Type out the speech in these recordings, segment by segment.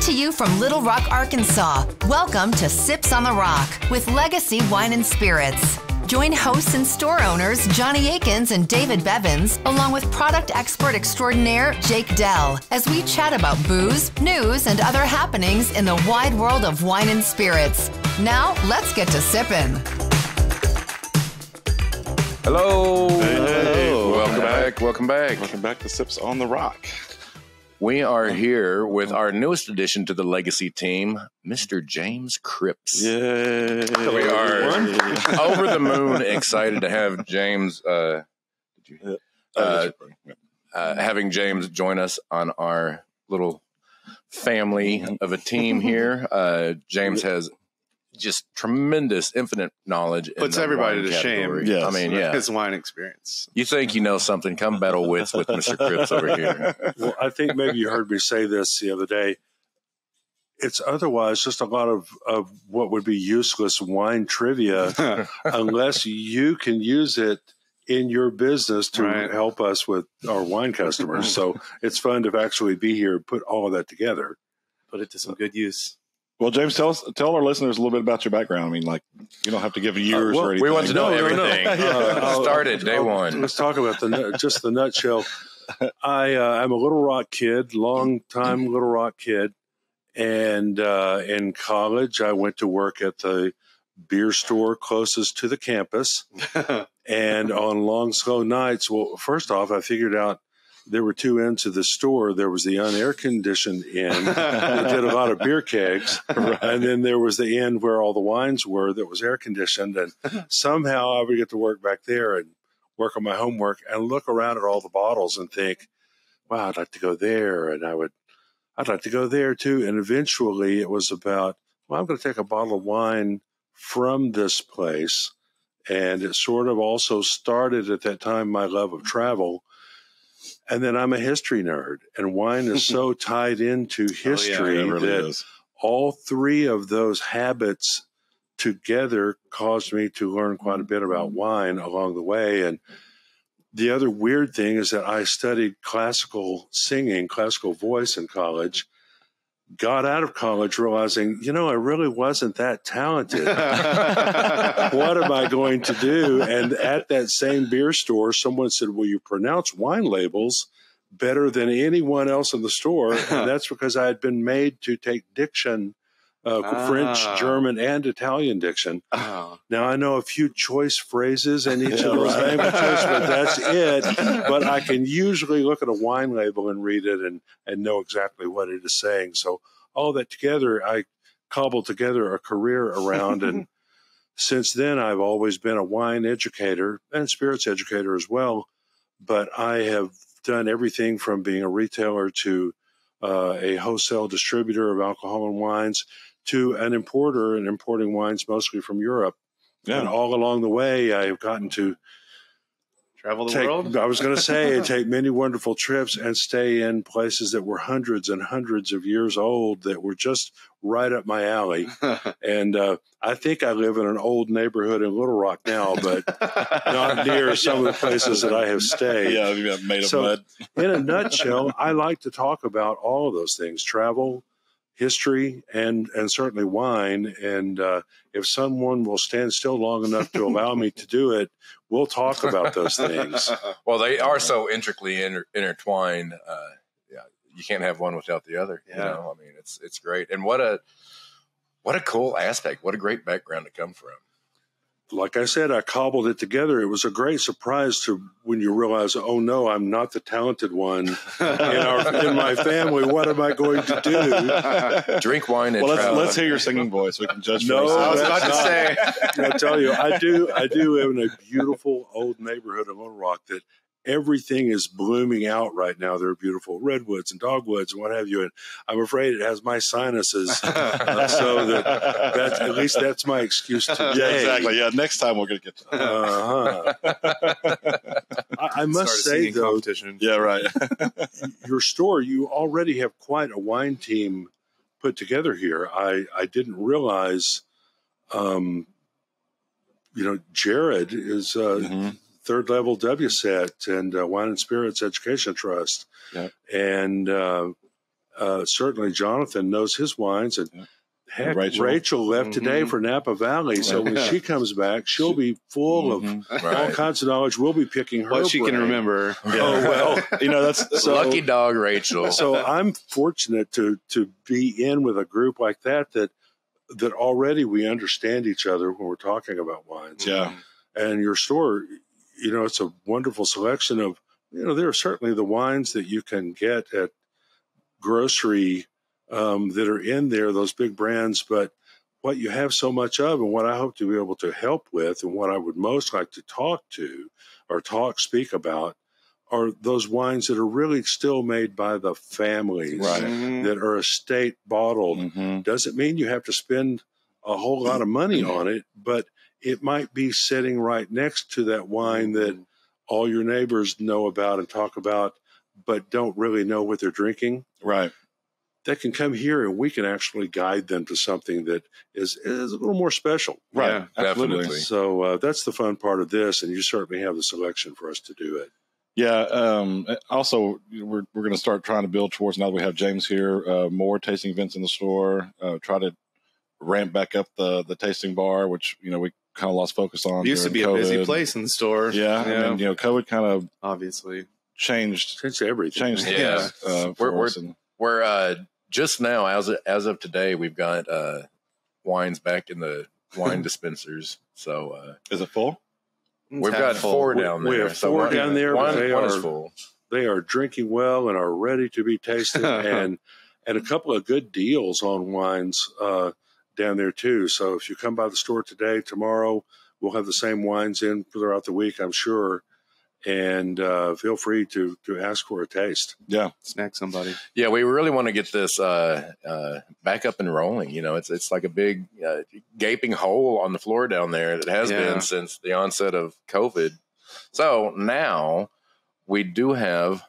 to you from Little Rock, Arkansas. Welcome to Sips on the Rock with Legacy Wine and Spirits. Join hosts and store owners Johnny Akins and David Bevins, along with product expert extraordinaire Jake Dell, as we chat about booze, news, and other happenings in the wide world of wine and spirits. Now, let's get to sipping. Hello. Hey. Welcome back. Welcome back. Welcome back to Sips on the Rock. We are here with our newest addition to the Legacy team, Mr. James Cripps. Yay. We are over the moon excited to have James having James join us on our little family of a team here. James has just tremendous, infinite knowledge. Puts everybody to shame. Yes. I mean, yeah. His wine experience. You think you know something? Come battle wits with Mr. Cripps over here. Well, I think maybe you heard me say this the other day. It's otherwise just a lot of what would be useless wine trivia unless you can use it in your business to help us with our wine customers. So it's fun to actually be here and put all of that together. Put it to some good use. Well, James, tell our listeners a little bit about your background. I mean, like, you don't have to give years or anything. We want to know everything. Started day one. Let's talk about just the nutshell. I'm a Little Rock kid, long-time Little Rock kid. And in college, I went to work at the beer store closest to the campus. And on long, slow nights, well, first off, I figured out there were two ends of the store. There was the unair-conditioned end that did a lot of beer kegs. Right. And then there was the end where all the wines were that was air-conditioned. And somehow I would get to work back there and work on my homework and look around at all the bottles and think, wow, I'd like to go there. And I'd like to go there too. And eventually it was about, well, I'm going to take a bottle of wine from this place. And it sort of also started at that time my love of travel. And then I'm a history nerd, and wine is so tied into history that all three of those habits together caused me to learn quite a bit about wine along the way. And the other weird thing is that I studied classical singing, classical voice in college, got out of college realizing, I really wasn't that talented. What am I going to do? And at that same beer store, someone said, well, you pronounce wine labels better than anyone else in the store. And that's because I had been made to take diction, French, German, and Italian diction. Now, I know a few choice phrases in each of those languages, but that's it. But I can usually look at a wine label and read it and know exactly what it is saying. So all that together, I cobbled together a career around. And since then, I've always been a wine educator and spirits educator as well. But I have done everything from being a retailer to a wholesale distributor of alcohol and wines to an importer and importing wines mostly from Europe. Yeah. And all along the way, I've gotten to travel the world. I was going to say, take many wonderful trips and stay in places that were hundreds and hundreds of years old that were just right up my alley. And I think I live in an old neighborhood in Little Rock now, but not near some of the places that I have stayed. Yeah, you got made of mud. In a nutshell, I like to talk about all of those things: travel, history, and certainly wine. And if someone will stand still long enough to allow me to do it, we'll talk about those things. Well, they are so intricately intertwined. You can't have one without the other. Yeah. I mean, it's great. And what a cool aspect. What a great background to come from. Like I said, I cobbled it together. It was a great surprise to when you realize, oh no, I'm not the talented one in my family. What am I going to do? Drink wine and travel. Let's hear your singing voice. We can judge. No, I was about to say. I'll tell you, I do live in a beautiful old neighborhood in Little Rock that everything is blooming out right now. There are beautiful redwoods and dogwoods and what have you. And I'm afraid it has my sinuses. So that's at least that's my excuse today. Yeah, exactly. Yeah, next time we're going to get to that. I must say, though, yeah, right. your store, you already have quite a wine team put together here. I didn't realize, Jared is Third Level WSET and Wine and Spirits Education Trust. Yep. And certainly Jonathan knows his wines, and heck, Rachel. Rachel left today for Napa Valley, so when she comes back, she'll be full of all kinds of knowledge. We'll be picking her What she can brain. remember. Oh well, that's so, lucky dog, Rachel. So I'm fortunate to be in with a group like that already we understand each other when we're talking about wines. Yeah. And your store, it's a wonderful selection of, there are certainly the wines that you can get at grocery that are in there, those big brands, but what you have so much of, and what I hope to be able to help with, and what I would most like to speak about, are those wines that are really still made by the families, that are estate bottled. Doesn't mean you have to spend a whole lot of money on it, but it might be sitting right next to that wine that all your neighbors know about and talk about, but don't really know what they're drinking. Right. They can come here and we can actually guide them to something that is a little more special. Right. Yeah, Absolutely. definitely. So that's the fun part of this, and you certainly have the selection for us to do it. Yeah. Also, we're going to start trying to build towards, now that we have James here, more tasting events in the store, try to ramp back up the tasting bar, which, we kind of lost focus on. It used to be COVID. a busy place in the store. Yeah. And then, COVID kind of obviously changed everything. Changed Yeah. things. We're just now, as of today, we've got wines back in the wine dispensers. So is it full? We've got four down there. We have four down there. One They is are full. They are drinking well and are ready to be tasted, and a couple of good deals on wines down there too. So if you come by the store today, tomorrow we'll have the same wines in throughout the week, I'm sure. And feel free to ask for a taste. Yeah, snack somebody. Yeah, we really want to get this back up and rolling. It's like a big gaping hole on the floor down there. It has been since the onset of COVID. So now we do have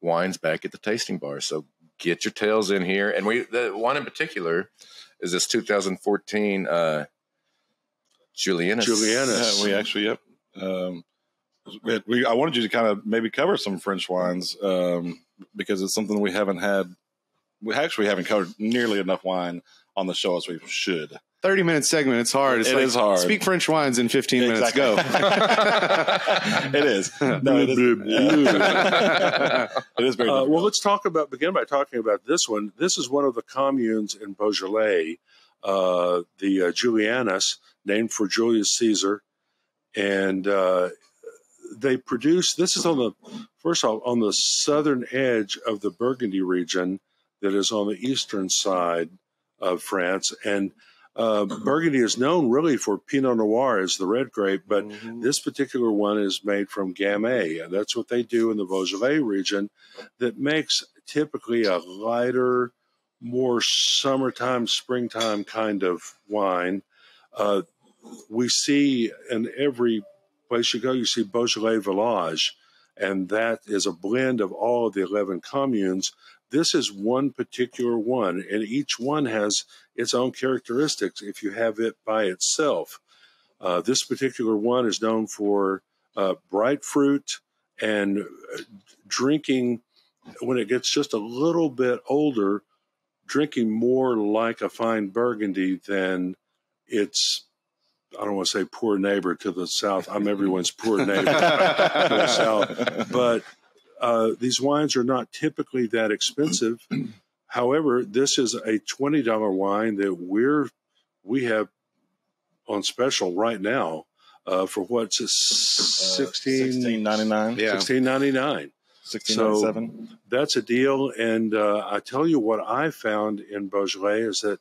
wines back at the tasting bar. So get your tails in here. And the one in particular is this 2014 Julianus. Yeah, we actually, yep. I wanted you to kind of maybe cover some French wines because it's something we haven't had. We actually haven't covered nearly enough wine on the show as we should. 30-minute segment. It's hard. It is hard. Speak French wines in 15 minutes. Go. It is. No, it is. It is very difficult. Well, let's begin by talking about this one. This is one of the communes in Beaujolais, the Julianus, named for Julius Caesar. And they produce, this is on the southern edge of the Burgundy region that is on the eastern side of France. And Burgundy is known really for Pinot Noir as the red grape, but this particular one is made from Gamay. And that's what they do in the Beaujolais region that makes typically a lighter, more summertime, springtime kind of wine. We see in every place you go, you see Beaujolais Village, and that is a blend of all of the 11 communes. This is one particular one, and each one has its own characteristics if you have it by itself. This particular one is known for bright fruit and drinking, when it gets just a little bit older, drinking more like a fine Burgundy than its, I don't want to say poor neighbor to the south. I'm everyone's poor neighbor to the south. But these wines are not typically that expensive. However, this is a $20 wine that we have on special right now for what's $16.99. Yeah, $16.99. $16.97. So that's a deal. And I tell you what I found in Beaujolais is that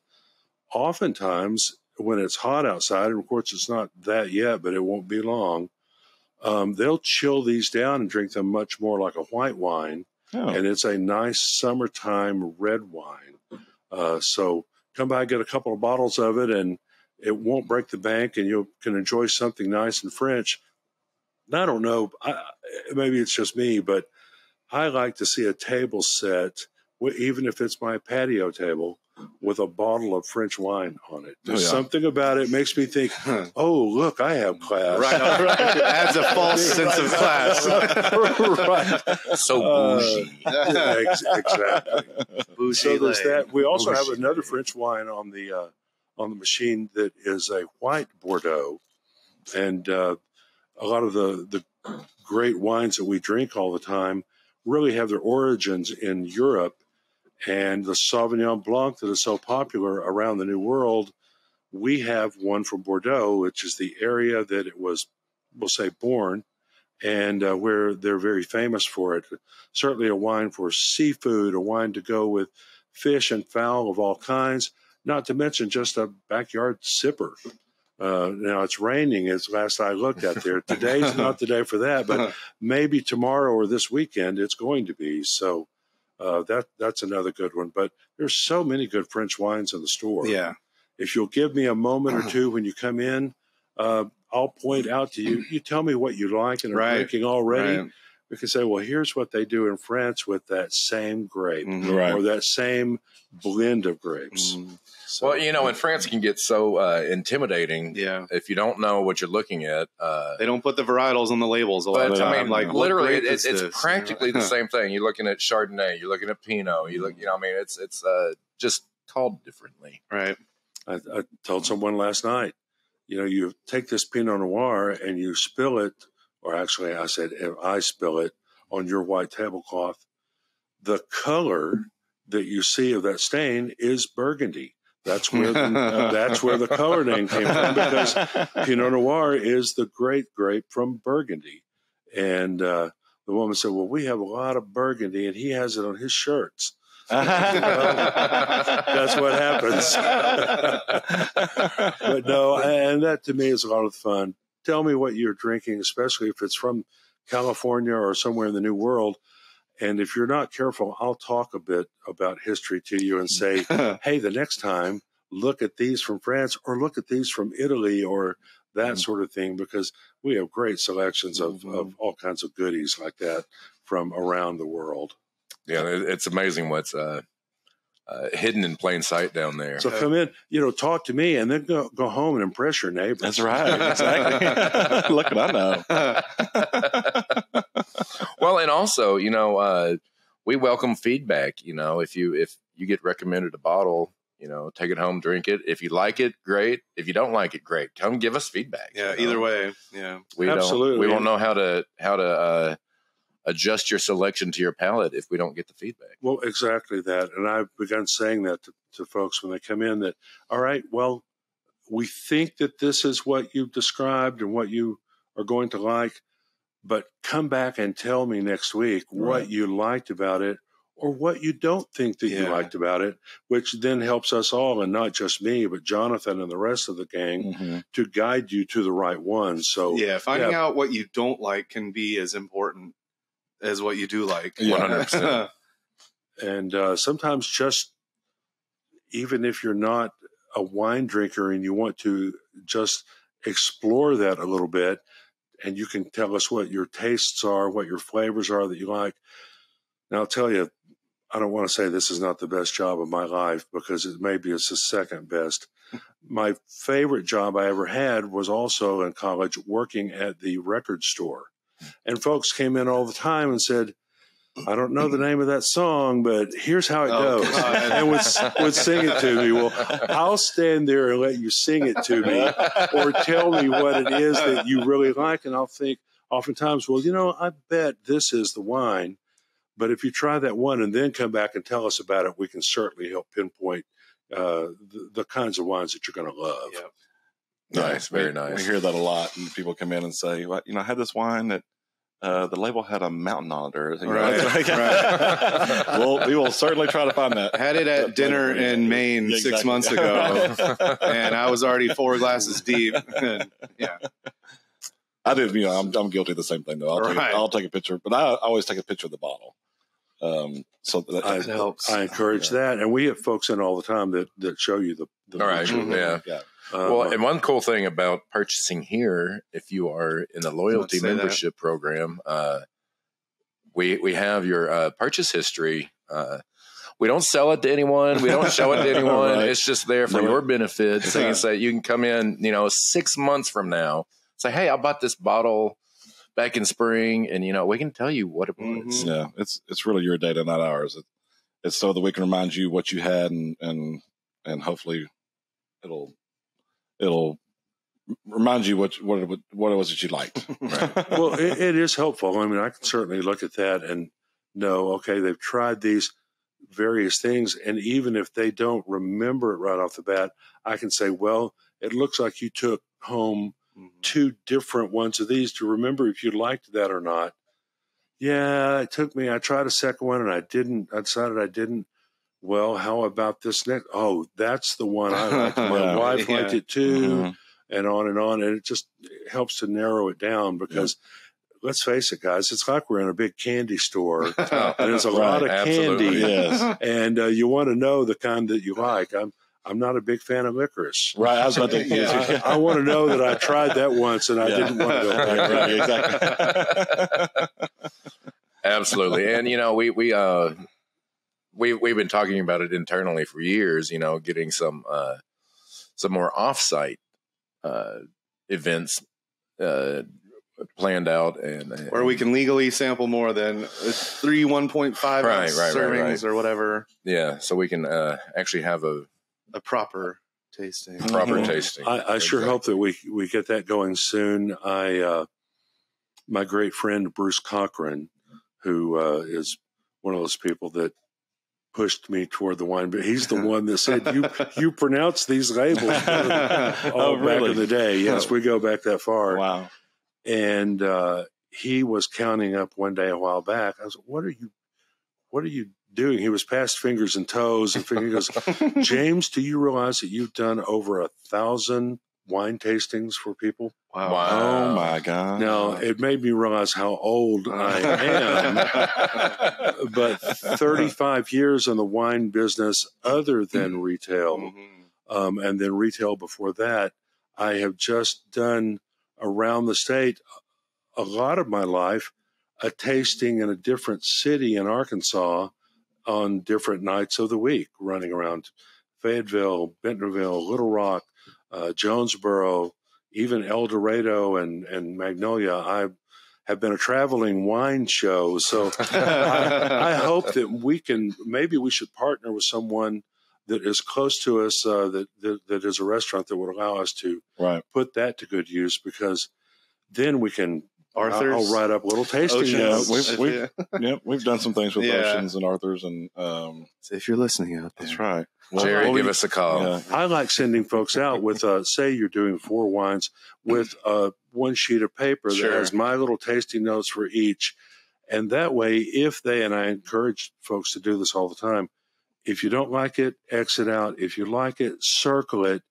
oftentimes when it's hot outside, and of course it's not that yet, but it won't be long, they'll chill these down and drink them much more like a white wine. Oh. And it's a nice summertime red wine. So come by, get a couple of bottles of it, and it won't break the bank, and you can enjoy something nice and French. And I don't know, maybe it's just me, but I like to see a table set, even if it's my patio table, with a bottle of French wine on it. There's something about it makes me think, oh, look, I have class. Right. It adds a false sense of class. Right. So bougie. Exactly. Bougie So there's lane. that. We also have another French wine on the machine that is a white Bordeaux. And a lot of the great wines that we drink all the time really have their origins in Europe. And the Sauvignon Blanc that is so popular around the New World, we have one from Bordeaux, which is the area that it was, we'll say, born, and where they're very famous for it. Certainly a wine for seafood, a wine to go with fish and fowl of all kinds, not to mention just a backyard sipper. Now it's raining as last I looked at there. Today's not the day for that, but maybe tomorrow or this weekend it's going to be. So that's another good one. But there's so many good French wines in the store. Yeah. If you'll give me a moment or two when you come in, I'll point out to you. You tell me what you like and are drinking already. Right. We can say, well, here's what they do in France with that same grape or that same blend of grapes. So, well, and France can get so intimidating. Yeah. If you don't know what you're looking at, they don't put the varietals on the labels a lot of time. I mean, like literally, it's practically the same thing. You're looking at Chardonnay, you're looking at Pinot, you look, it's just called differently. Right. I told someone last night, you take this Pinot Noir and you spill it, or actually I said, if I spill it on your white tablecloth, the color that you see of that stain is burgundy. That's where the color name came from, because Pinot Noir is the great grape from Burgundy. And the woman said, well, we have a lot of Burgundy, and he has it on his shirts. That's what happens. But no, and that to me is a lot of fun. Tell me what you're drinking, especially if it's from California or somewhere in the New World. And if you're not careful, I'll talk a bit about history to you and say, hey, the next time, look at these from France or look at these from Italy or that sort of thing, because we have great selections of all kinds of goodies like that from around the world. Yeah, it's amazing what's hidden in plain sight down there. So come in, talk to me, and then go home and impress your neighbors. That's right. Exactly. Look what I know. Well, and also, we welcome feedback. If you get recommended a bottle, take it home, drink it. If you like it, great. If you don't like it, great. Come give us feedback. Yeah, either way. Yeah, absolutely. We won't know how to adjust your selection to your palate if we don't get the feedback. Well, exactly that. And I've begun saying that to folks when they come in, that, all right, well, we think that this is what you've described and what you are going to like, but come back and tell me next week what you liked about it or what you don't think that you liked about it, which then helps us all, and not just me, but Jonathan and the rest of the gang, to guide you to the right one. So finding out what you don't like can be as important as what you do like. 100%. And sometimes, just even if you're not a wine drinker and you want to just explore that a little bit, and you can tell us what your tastes are, what your flavors are that you like. Now, I'll tell you, I don't want to say this is not the best job of my life, because maybe it's the second best. My favorite job I ever had was also in college, working at the record store. And folks came in all the time and said, I don't know the name of that song, but here's how it goes. And would sing it to me. Well, I'll stand there and let you sing it to me, or tell me what it is that you really like. And I'll think oftentimes, well, I bet this is the wine. But if you try that one and then come back and tell us about it, we can certainly help pinpoint the kinds of wines that you're going to love. Yep. Nice, very nice. We hear that a lot, and people come in and say, well, I had this wine that the label had a mountain on it. Right. Well, we will certainly try to find that. Had it at dinner in Maine 6 months ago, and I was already 4 glasses deep. I did. I'm guilty of the same thing, though. I'll take a picture, but I always take a picture of the bottle. So that helps. I encourage that, and we have folks in all the time that show you the all right, yeah. Well, and one cool thing about purchasing here, if you are in the loyalty membership program, we have your purchase history. We don't sell it to anyone. We don't show it to anyone. Right. It's just there for your benefit. So you can say, you can come in, 6 months from now, say, hey, I bought this bottle back in spring, and we can tell you what it was. Yeah, it's really your data, not ours. It's so that we can remind you what you had, and hopefully it'll remind you what it was that you liked. Right. Well, it is helpful. I mean, I can certainly look at that and know, okay, they've tried these various things, and even if they don't remember it right off the bat, I can say, well, it looks like you took home 2 different ones of these to remember if you liked that or not. Yeah, it took me. I tried a second one and I didn't. I decided I didn't. Well, how about this next? Oh, that's the one I liked. My wife liked it too, and on and on. And it just helps to narrow it down because let's face it, guys, it's like we're in a big candy store and there's a lot of candy. Yes. And you want to know the kind that you like. I'm not a big fan of licorice. Right. I was about to I want to know that I tried that once and I didn't want to go back. Right, exactly. Absolutely. And, we've been talking about it internally for years, getting some more offsite events planned out, and where we can legally sample more than 3 1.5 servings or whatever. Yeah. So we can actually have a proper tasting. I sure hope that we get that going soon. My great friend Bruce Cochran, who is one of those people that pushed me toward the wine, but he's the one that said you pronounce these labels back in the day. Yes, we go back that far. Wow. And he was counting up one day a while back. I was like, what are you doing? He was past fingers and toes, and he goes, James, do you realize that you've done over 1,000 wine tastings for people? Wow. Oh my God. Now, it made me realize how old I am, but 35 years in the wine business other than retail, and then retail before that, I have just done around the state a lot of my life, a tasting in a different city in Arkansas on different nights of the week, running around Fayetteville, Bentonville, Little Rock, Jonesboro, even El Dorado and Magnolia. I have been a traveling wine show. So I hope that maybe we should partner with someone that is close to us, that is a restaurant that would allow us to put that to good use, because then we can, I'll write up little tasting notes. We've done some things with Oceans and Arthur's, and so if you're listening out there, that's right. Well, Jerry, give us a call. Yeah. I like sending folks out with, say you're doing 4 wines, with one sheet of paper that has my little tasting notes for each. And that way, and I encourage folks to do this all the time, if you don't like it, exit out. If you like it, circle it,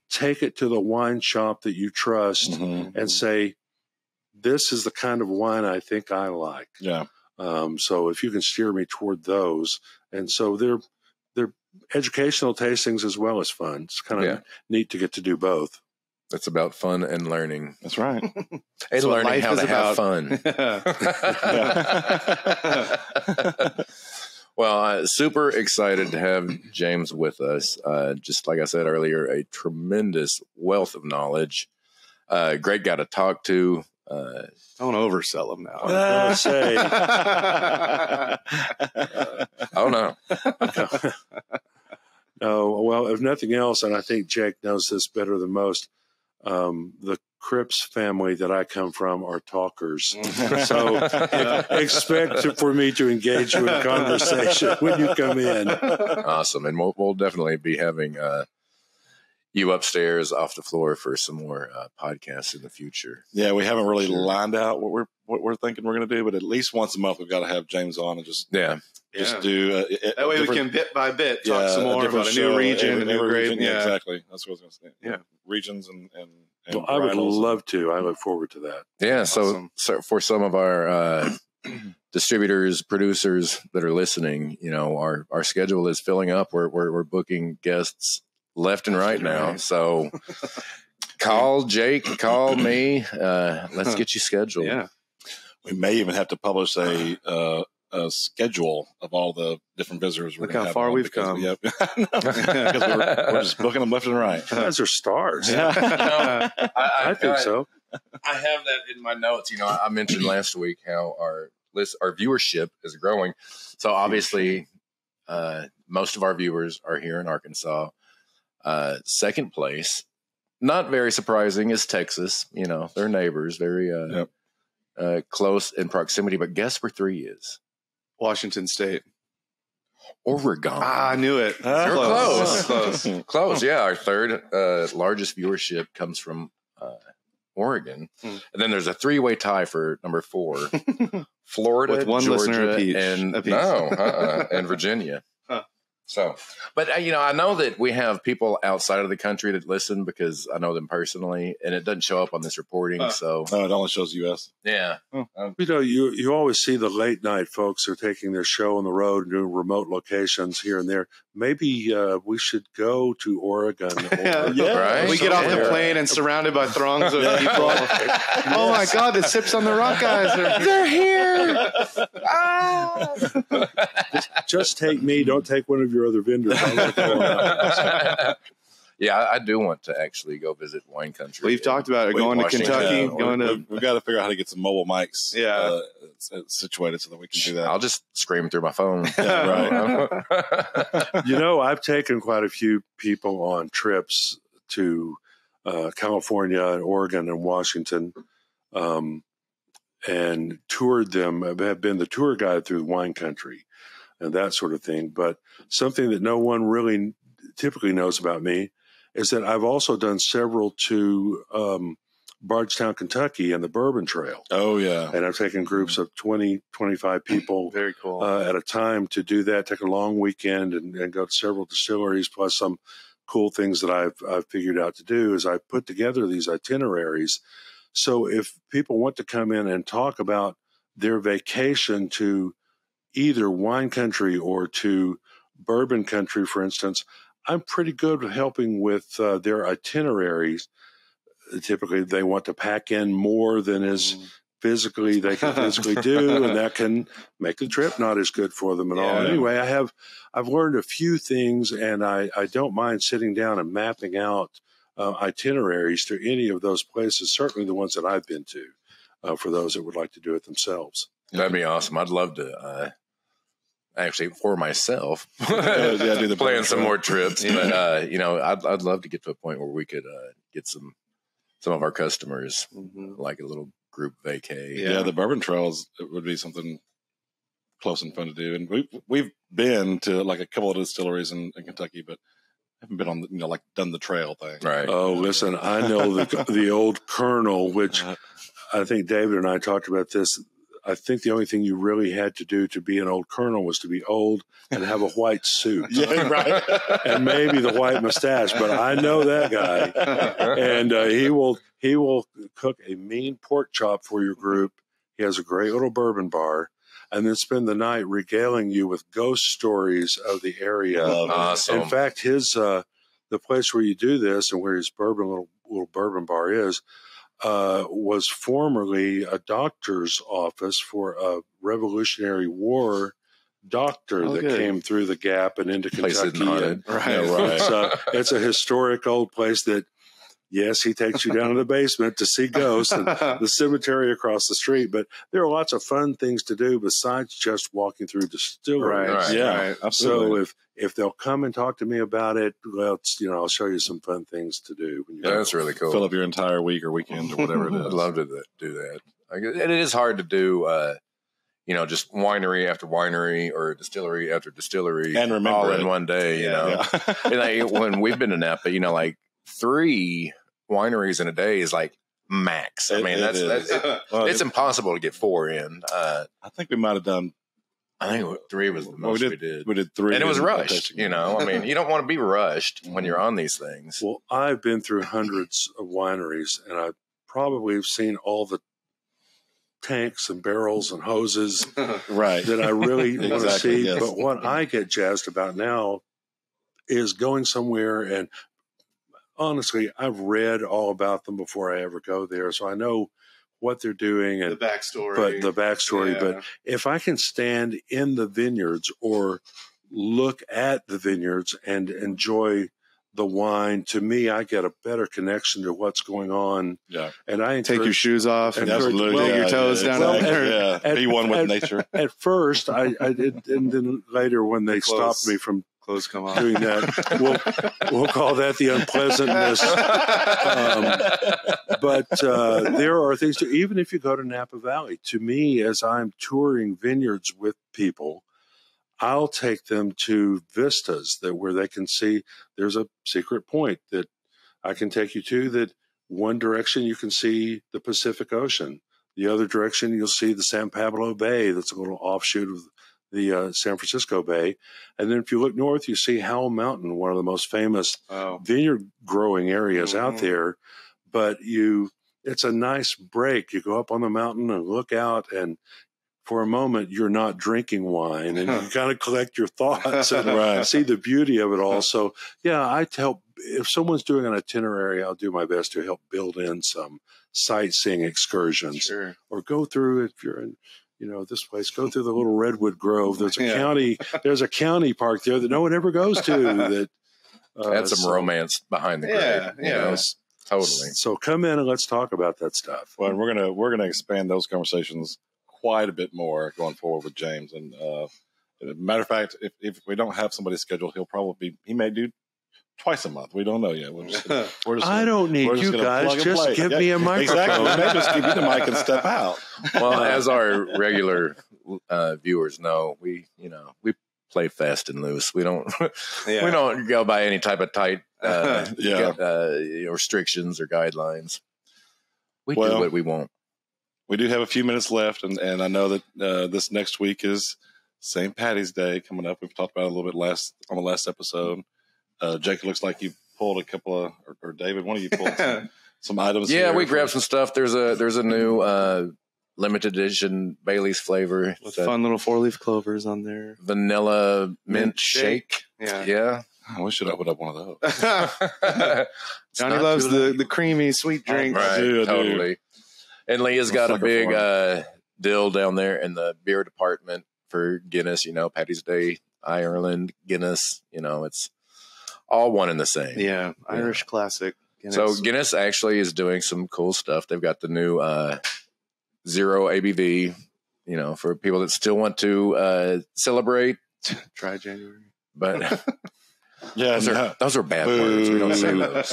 take it to the wine shop that you trust and say, this is the kind of wine I think I like. Yeah. So if you can steer me toward those. And so they're educational tastings as well as fun. It's kind of neat to get to do both. It's about fun and learning. That's right. And learning how to have fun. Well, super excited to have James with us. Just like I said earlier, a tremendous wealth of knowledge. Great guy to talk to. Don't oversell him now. I was gonna say. Oh, no. No, well, if nothing else, and I think Jake knows this better than most, the Cripps family that I come from are talkers. So expect for me to engage you in conversation when you come in. Awesome. And we'll definitely be having you upstairs off the floor for some more podcasts in the future. Yeah, we haven't really lined out what we're thinking we're going to do, but at least once a month we've got to have James on and just do that way we can bit by bit talk some more about a new region, a new grade. Yeah, exactly. That's what I was going to say. Yeah, regions and well, I would love to. I look forward to that. Yeah. Awesome. So for some of our distributors, producers that are listening, our schedule is filling up. We're booking guests left and right now. So call Jake, call me. Let's get you scheduled. Yeah. We may even have to publish a schedule of all the different visitors. Look how far we've come. Yep. Because we're just booking them left and right. You guys are stars. Yeah. I think so. I have that in my notes. I mentioned last week how our viewership is growing. So obviously, most of our viewers are here in Arkansas. Second place, not very surprising, is Texas. They're neighbors, very close in proximity. But guess where 3 is? Washington State. Oregon. I knew it. You're close. Close. Yeah, our third largest viewership comes from Oregon. And then there's a 3-way tie for number 4. Florida, with one Georgia, listener apiece. and Virginia. So, but I know that we have people outside of the country that listen because I know them personally, and it doesn't show up on this reporting. So, no, it only shows U.S. Yeah. You always see the late night folks are taking their show on the road and doing remote locations here and there. Maybe we should go to Oregon. Right? We get off the plane and surrounded by throngs of people. Oh my God, the Sips on the Rock guys they're here. Just take me. Don't take one of your other vendors. Yeah, I do want to actually go visit wine country. We've talked about it, going to Kentucky. We've got to figure out how to get some mobile mics situated so that we can do that. I'll just scream through my phone. Right. I've taken quite a few people on trips to California and Oregon and Washington and toured them. I've been the tour guide through wine country and that sort of thing. But something that no one really typically knows about me is that I've also done several to Bardstown, Kentucky, and the Bourbon Trail. Oh, yeah. And I've taken groups of 20, 25 people Very cool. At a time to do that, take a long weekend and go to several distilleries, plus some cool things that I've figured out to do is I put together these itineraries. So if people want to come in and talk about their vacation to either wine country or to bourbon country, for instance, I'm pretty good at helping with their itineraries. Typically, they want to pack in more than is physically they can physically do, and that can make the trip not as good for them at all. Anyway, I've learned a few things, and I don't mind sitting down and mapping out itineraries to any of those places. Certainly, the ones that I've been to, for those that would like to do it themselves. That'd be awesome. I'd love to. Actually, for myself, plan some more trips. But I'd love to get to a point where we could get some of our customers like a little group vacay. Yeah, the Bourbon Trails would be something close and fun to do. And we've been to like a couple of distilleries in Kentucky, but haven't been on done the trail thing. Right. Oh, listen, I know the old Colonel, which I think David and I talked about this. I think the only thing you really had to do to be an old colonel was to be old and have a white suit. Yeah, right. And maybe the white mustache, but I know that guy. And he will cook a mean pork chop for your group. He has a great little bourbon bar, and then spend the night regaling you with ghost stories of the area. Awesome. In fact, his the place where you do this and where his little bourbon bar is, was formerly a doctor's office for a Revolutionary War doctor that came through the Gap and into Kentucky. Right. So it's a historic old place that, yes, he takes you down to the basement to see ghosts and the cemetery across the street. But there are lots of fun things to do besides just walking through distilleries. Right. Yeah, absolutely. So if they'll come and talk to me about it, well, I'll show you some fun things to do. That's really cool. Fill up your entire week or weekend or whatever it is. I'd love to do that. And it is hard to do, just winery after winery or distillery after distillery and remember all it in one day, And when we've been to Napa, 3 wineries in a day is like max. I mean, it's impossible to get 4 in. I think we might have done. I think 3 was the most we did. We did 3. And it was rushed, I mean, you don't want to be rushed when you're on these things. Well, I've been through hundreds of wineries, and I probably have seen all the tanks and barrels and hoses that I really want to see. Yes. But what I get jazzed about now is going somewhere, and honestly, I've read all about them before I ever go there, so I know what they're doing and the backstory. But if I can stand in the vineyards or look at the vineyards and enjoy the wine, to me, I get a better connection to what's going on. Yeah. And I take your shoes off and Absolutely. dig your toes down there. Be one with nature. At first, I did, and then later when they stopped me from clothes come off doing that, we'll call that the unpleasantness. But there are things, even if you go to Napa Valley, to me, as I'm touring vineyards with people, I'll take them to vistas where they can see there's a secret point that I can take you to, that one direction you can see the Pacific Ocean. The other direction you'll see the San Pablo Bay. That's a little offshoot of the San Francisco Bay. And then if you look north, you see Howell Mountain, one of the most famous vineyard growing areas out there. But it's a nice break. You go up on the mountain and look out, and for a moment, you're not drinking wine, and you kind of collect your thoughts and see the beauty of it all. So, yeah, I help. If someone's doing an itinerary, I'll do my best to help build in some sightseeing excursions, or go through, if you're in, this place, go through the little Redwood Grove. There's a county park there that no one ever goes to. That had some romance behind the grave. Yeah. Totally. So come in and let's talk about that stuff. Well, we're gonna expand those conversations quite a bit more going forward with James. And matter of fact, if we don't have somebody scheduled, he may do twice a month. We don't know yet. I don't need you guys. Just give me a microphone. Exactly. Maybe just give you the mic and step out. Well, as our regular viewers know, we play fast and loose. We don't we don't go by any type of tight restrictions or guidelines. We do what we want. We do have a few minutes left, and I know that this next week is St. Patty's Day coming up. We've talked about it a little bit on the last episode. Jake, it looks like you pulled a couple of, or David, one of you pulled some items. Yeah, we grabbed some stuff. There's a new limited edition Bailey's flavor with fun little 4-leaf clovers on there. Vanilla mint shake. Yeah. Oh, we should open up one of those. Johnny loves the creamy sweet drink. Right, totally. And Leah's got a big deal down there in the beer department for Guinness, Patty's Day, Ireland, Guinness, it's all one and the same. Yeah, Irish classic Guinness. So Guinness actually is doing some cool stuff. They've got the new 0 ABV, for people that still want to celebrate. Try January. But those are bad words. We don't say those.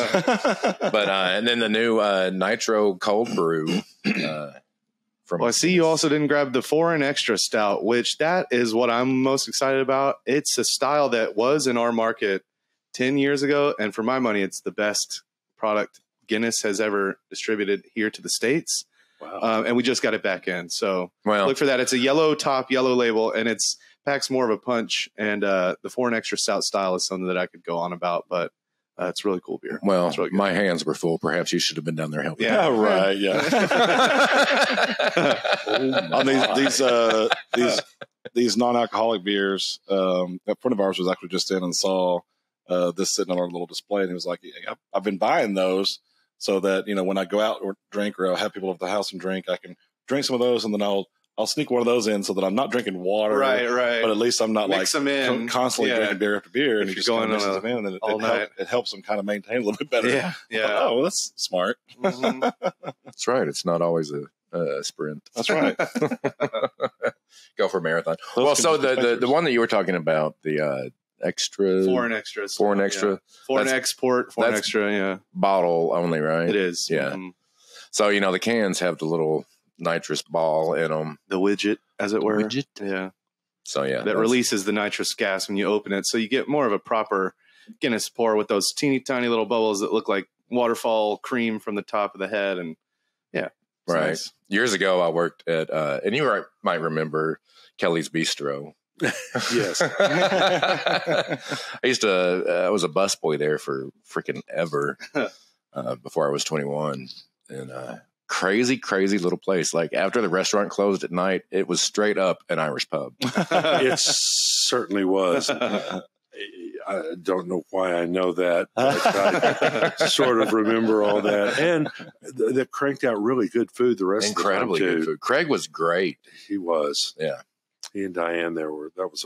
But and then the new Nitro Cold Brew. I see you also didn't grab the Foreign Extra Stout, which that is what I'm most excited about. It's a style that was in our market 10 years ago, and for my money, it's the best product Guinness has ever distributed here to the States. Wow. And we just got it back in. So look for that. It's a yellow top, yellow label, and it's packs more of a punch. And the Foreign Extra Stout style is something that I could go on about, but it's really cool beer. Well, really my hands were full. Perhaps you should have been down there helping. Yeah, right. Yeah. On these non-alcoholic beers, a friend of ours was actually just in and saw this sitting on our little display, and he was like, I've been buying those so that, when I go out or drink, or I'll have people at the house and drink, I can drink some of those, and then I'll sneak one of those in so that I'm not drinking water. Right. But at least I'm not constantly drinking beer after beer. And if you're going on them in, and it helps them kind of maintain a little bit better. Yeah. Oh, well, that's smart. Mm-hmm. That's right. It's not always a sprint. That's right. Go for a marathon. So the one that you were talking about, the Foreign Extra, Foreign Export, Foreign Extra, bottle only, right? It is. Yeah. Mm-hmm. So, the cans have the little nitrous ball in them. The widget, as it were. Yeah. So, that releases the nitrous gas when you open it. So you get more of a proper Guinness pour with those teeny tiny little bubbles that look like waterfall cream from the top of the head. And right. Nice. Years ago, I worked at, and you might remember Kelly's Bistro. Yes. I was a busboy there for freaking ever before I was 21. And crazy little place. Like after the restaurant closed at night, it was straight up an Irish pub. It certainly was. I don't know why I know that. But I sort of remember all that. And that cranked out really good food the rest Incredibly of the time, good food. Craig was great. He was. Yeah. He and Diane that was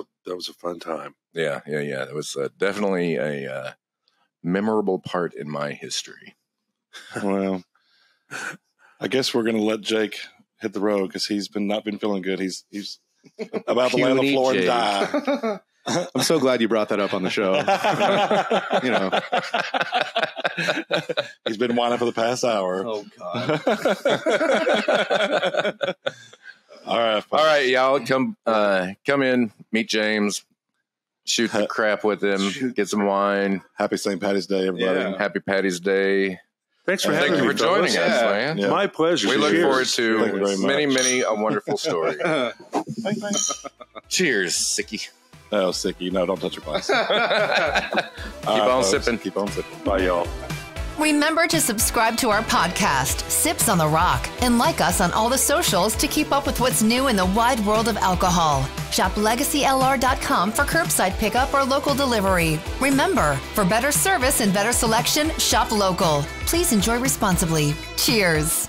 a fun time. Yeah. It was definitely a memorable part in my history. Well, I guess we're going to let Jake hit the road because he's not been feeling good. He's about to lay on the floor and die. I'm so glad you brought that up on the show. He's been whining for the past hour. Oh God! All right, y'all, come in, meet James, shoot the crap with him, get some wine. Happy St. Patty's Day, everybody! Yeah. Happy Patty's Day. Thanks for having me. Thank you for joining us, man. Yeah. My pleasure. We look forward to many a wonderful story. Cheers, Sicky. Oh, Sicky. No, don't touch your glass. Keep on sipping. Keep on sipping. Bye, y'all. Remember to subscribe to our podcast, Sips on the Rock, and like us on all the socials to keep up with what's new in the wide world of alcohol. Shop LegacyLR.com for curbside pickup or local delivery. Remember, for better service and better selection, shop local. Please enjoy responsibly. Cheers.